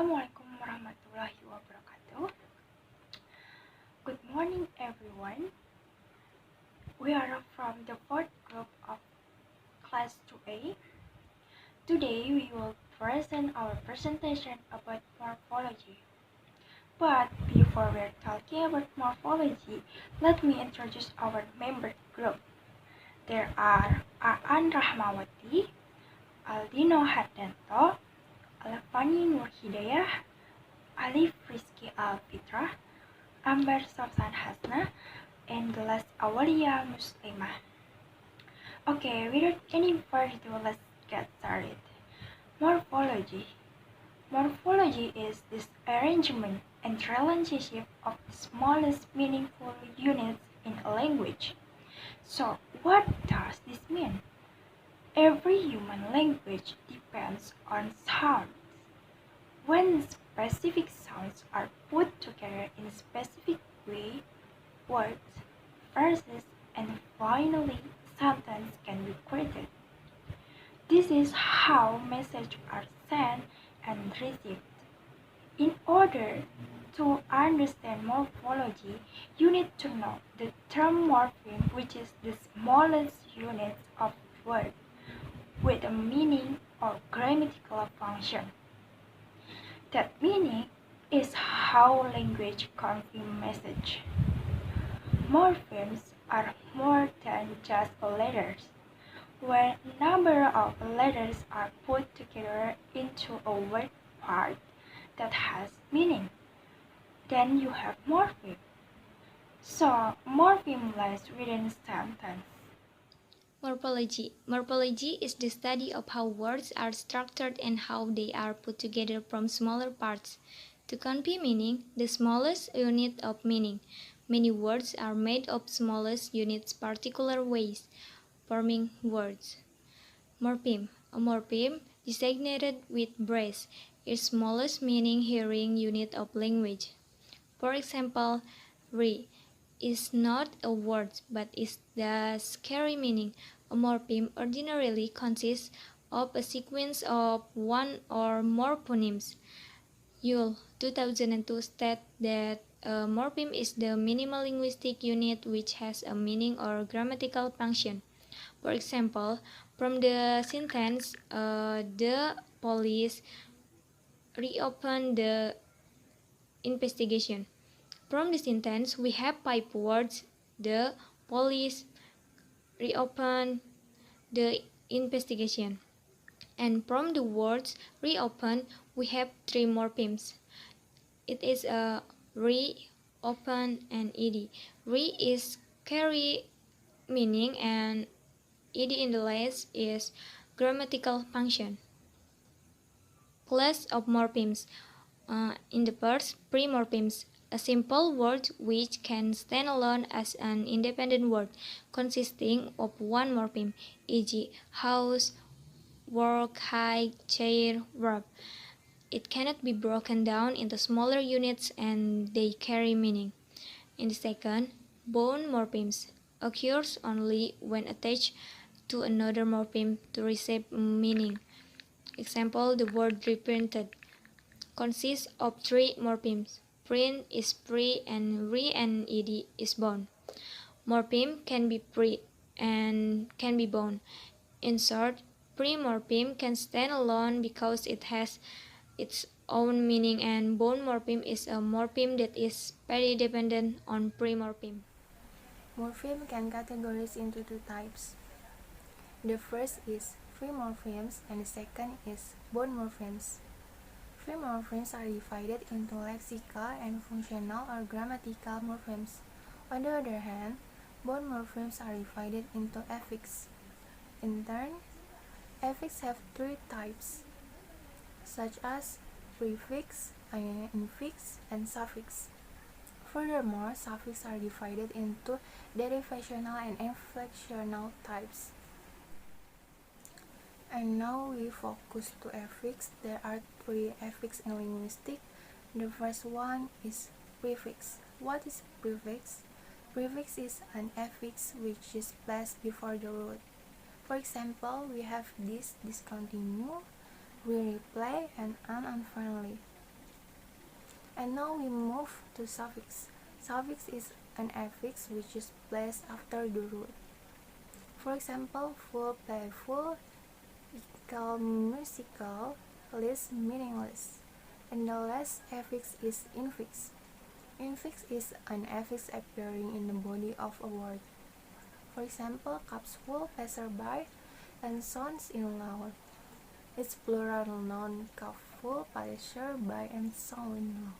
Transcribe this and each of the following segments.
Assalamualaikum warahmatullahi wabarakatuh. Good morning, everyone. We are from the fourth group of class 2A. Today, we will present our presentation about morphology. But before we're talking about morphology, let me introduce our member group. There are Aan Rahmawati, Aldino Hardanto, Alfani Nur Hidayah, Alif Rizky Alfitrah, Amber Sofsan Hasna, and Gelas Awalia Muslimah. Okay, without any further ado, let's get started. Morphology. Morphology is this arrangement and relationship of the smallest meaningful units in a language. So, what does this mean? Every human language depends on sounds. When specific sounds are put together in a specific way, words, phrases, and finally sentences can be created. This is how messages are sent and received. In order to understand morphology, you need to know the term morpheme, which is the smallest unit of word with a meaning or grammatical function. That meaning is how language conveys message. Morphemes are more than just letters. When a number of letters are put together into a word part that has meaning, then you have morpheme. So, morpheme lies within sentence. Morphology. Morphology is the study of how words are structured and how they are put together from smaller parts to convey meaning, the smallest unit of meaning. Many words are made of smallest units particular ways, forming words. Morpheme. A morpheme, designated with brace, is smallest meaning hearing unit of language. For example, re is not a word but is does carry meaning. A morpheme ordinarily consists of a sequence of one or more phonemes. Yule, 2002, stated that a morpheme is the minimal linguistic unit which has a meaning or grammatical function. For example, from the sentence, the police reopened the investigation. From the sentence, we have 5 words. The police reopened the investigation. And from the words reopen, we have 3 morphemes. It is a re, open, and ed. Re is carry meaning and ed in the last is grammatical function. Class of morphemes. In the first, pre-morphemes, a simple word which can stand alone as an independent word, consisting of one morpheme, e.g., house, work, hike, chair, verb. It cannot be broken down into smaller units and they carry meaning. In the second, bound morphemes occurs only when attached to another morpheme to receive meaning. Example, the word reprinted consists of 3 morphemes. Print is pre and re and ed is bound. Morpheme can be pre and can be bound. In short, pre-morpheme can stand alone because it has its own meaning, and bound morpheme is a morpheme that is very dependent on pre-morpheme. Morpheme can categorize into 2 types. The first is free morphemes and the second is bound morphemes. Free morphemes are divided into lexical and functional or grammatical morphemes. On the other hand, bound morphemes are divided into affix. In turn, affix have 3 types, such as prefix, infix, and suffix. Furthermore, suffixes are divided into derivational and inflectional types. And now we focus to affix. There are 3 affix in linguistics. The first one is prefix. What is prefix? Prefix is an affix which is placed before the root. For example, we have discontinue, we reply, and unfriendly. And now we move to suffix. Suffix is an affix which is placed after the root. For example, full, playful, equal, musical, less, meaningless. And the last affix is infix. Infix is an affix appearing in the body of a word. For example, cups full, passerby, and sounds in loud. Its plural noun cup full, passerby, and sound in loud.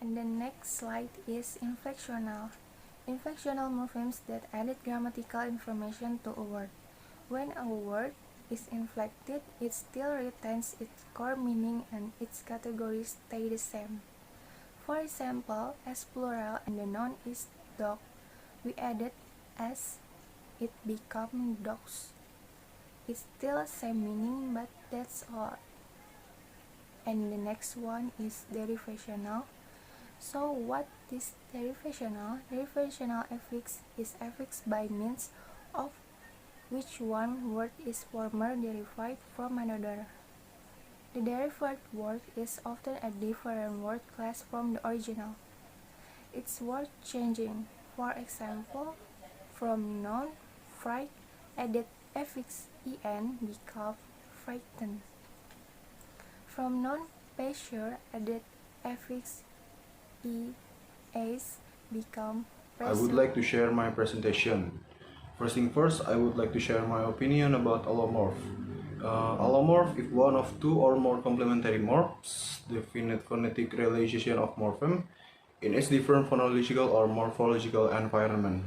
And the next slide is inflectional. Inflectional morphemes that added grammatical information to a word. When a word is inflected, it still retains its core meaning and its categories stay the same. For example, as plural and the noun is dog, we added s, it become dogs. It's still same meaning, but that's all. And the next one is derivational. So what is derivational? Derivational affix is affix by means of which one word is former derived from another. The derived word is often a different word class from the original. It's word changing. For example, from noun fright added affix en become frightened. From noun pleasure added affix es become I would like to share my presentation. First thing first, I would like to share my opinion about allomorph. Allomorph is one of two or more complementary morphs, definite phonetic relationship of morpheme in its different phonological or morphological environment.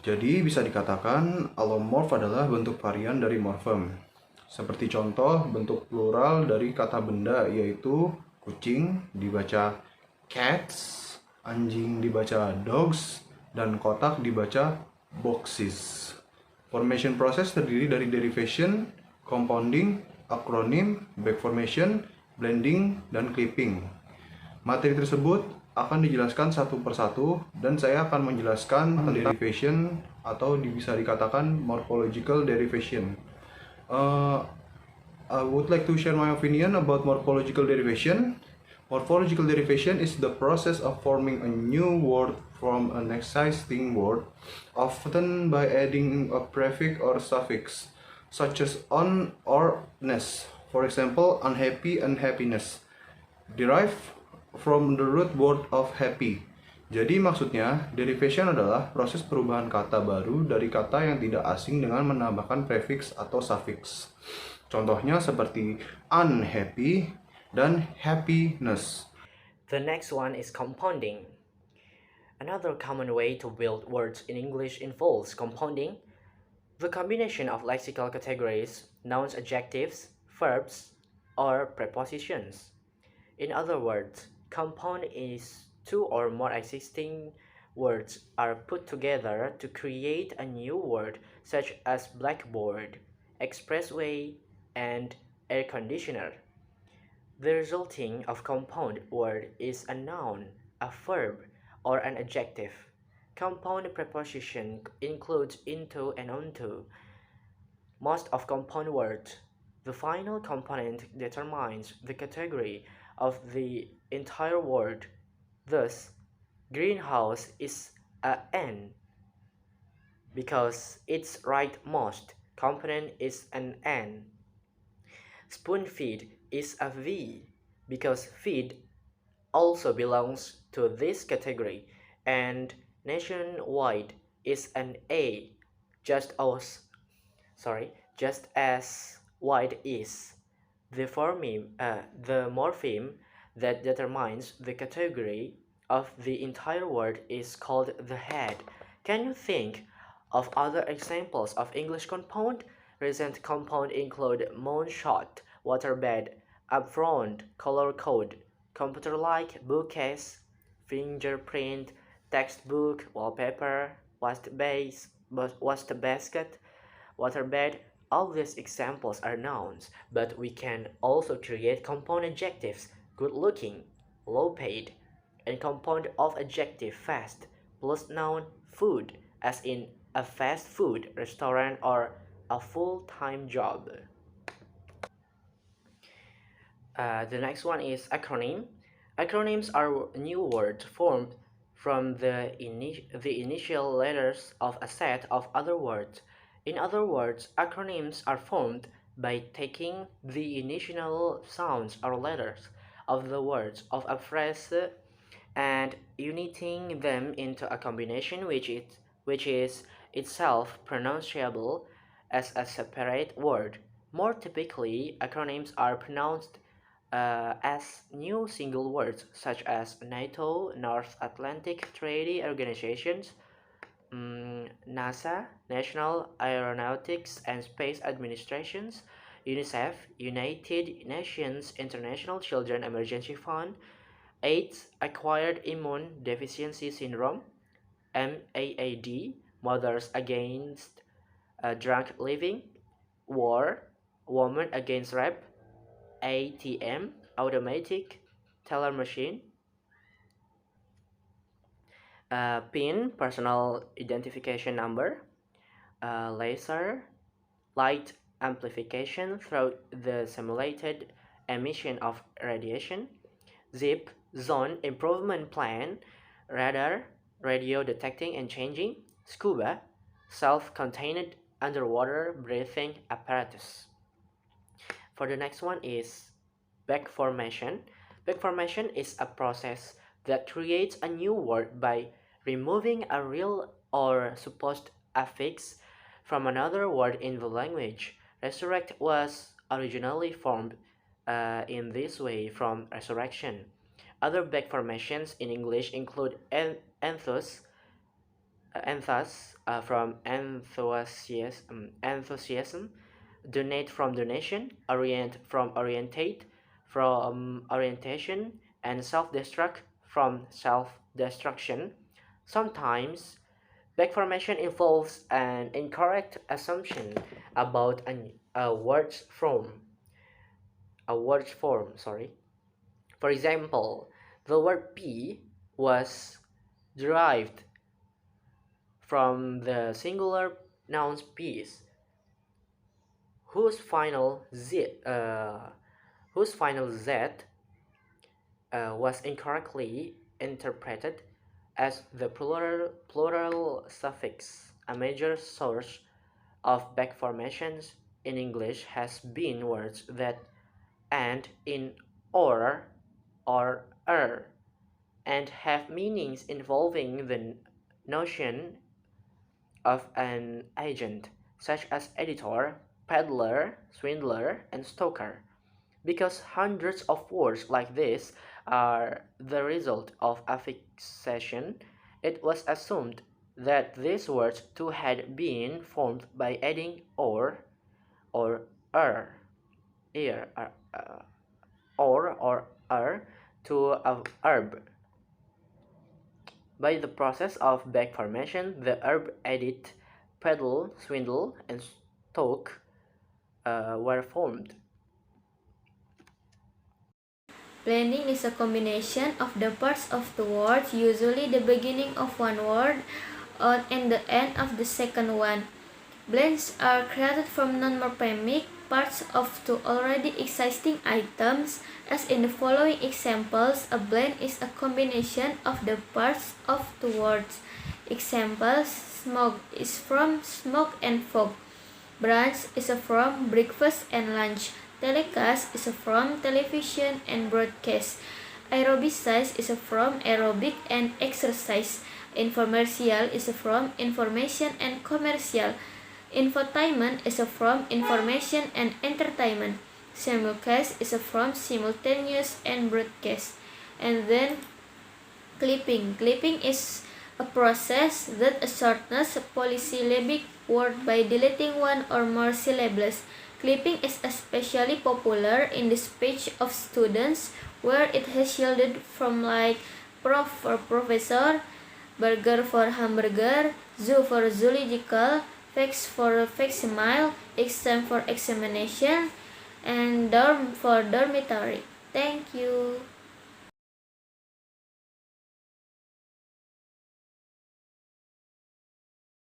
Jadi bisa dikatakan allomorph adalah bentuk varian dari morfem. Seperti contoh bentuk plural dari kata benda yaitu kucing dibaca cats, anjing dibaca dogs, dan kotak dibaca boxes. Formation process terdiri dari derivation, compounding, acronym, back formation, blending, dan clipping. Materi tersebut akan dijelaskan satu persatu dan saya akan menjelaskan derivation atau bisa dikatakan morphological derivation. I would like to share my opinion about morphological derivation. Morphological derivation is the process of forming a new word from an existing word, often by adding a prefix or suffix, such as on or ness. For example, unhappy and happiness, derived from the root word of happy. Jadi maksudnya, derivation adalah proses perubahan kata baru dari kata yang tidak asing dengan menambahkan prefix atau suffix. Contohnya seperti unhappy dan happiness. The next one is compounding. Another common way to build words in English involves compounding, the combination of lexical categories, nouns, adjectives, verbs, or prepositions. In other words, compound is two or more existing words are put together to create a new word such as blackboard, expressway, and air conditioner. The resulting of compound word is a noun, a verb, or an adjective. Compound preposition includes into and onto. Most of compound words, the final component determines the category of the entire word. Thus, greenhouse is a N because its rightmost component is an N. Spoon feed is a V because feed also belongs to this category, and nationwide is an A, just as wide is. The morpheme that determines the category of the entire word is called the head. Can you think of other examples of English compound? Recent compound include moonshot, waterbed, upfront, color code, computer-like, bookcase, fingerprint, textbook, wallpaper, basket, waterbed. All these examples are nouns, but we can also create compound adjectives, good-looking, low-paid, and compound of adjective fast, plus noun food, as in a fast food restaurant or a full-time job. The next one is acronym. Acronyms are new words formed from the initial letters of a set of other words. In other words, acronyms are formed by taking the initial sounds or letters of the words of a phrase and uniting them into a combination which is itself pronounceable as a separate word. More typically, acronyms are pronounced as new single words such as NATO, North Atlantic Treaty Organizations, NASA, National Aeronautics and Space Administrations, UNICEF, United Nations International Children Emergency Fund, AIDS, Acquired Immune Deficiency Syndrome, MAAD, Mothers Against Drunk Living, War, Women Against Rape, ATM, Automatic Teller Machine, PIN, Personal Identification Number, laser, light amplification through the simulated emission of radiation, ZIP, Zone Improvement Plan, radar, radio detecting and changing, scuba, self-contained underwater breathing apparatus. For the next one is back formation. Back formation is a process that creates a new word by removing a real or supposed affix from another word in the language. Resurrect was originally formed in this way from resurrection. Other back formations in English include enthus from enthusiasm, donate from donation, orient from orientate, from orientation, and self-destruct from self-destruction. Sometimes back formation involves an incorrect assumption about a word's form. Sorry. For example, the word "p" was derived from the singular noun "peace," whose final z was incorrectly interpreted as the plural suffix. A major source of back formations in English has been words that end in or er and have meanings involving the notion of an agent, such as editor, peddler, swindler, and stoker. Because hundreds of words like this are the result of affixation, it was assumed that these words too had been formed by adding or er, ear, or er to a verb. By the process of back formation, the verb edit, peddle, swindle, and stoke were formed. Blending is a combination of the parts of the word, usually the beginning of one word and the end of the second one. Blends are created from non-morphemic parts of two already existing items, as in the following examples. A blend is a combination of the parts of two words. Examples: smoke is from smoke and fog. Brunch is from breakfast and lunch. Telecast is from television and broadcast. Aerobicize is from aerobic and exercise. Infomercial is from information and commercial. Infotainment is from information and entertainment. Simulcast is from simultaneous and broadcast. And then clipping. Clipping is a process that shortens a polysyllabic word by deleting one or more syllables. Clipping is especially popular in the speech of students, where it has yielded from like prof for professor, burger for hamburger, zoo for zoological, fax for facsimile, exam for examination, and dorm for dormitory. Thank you.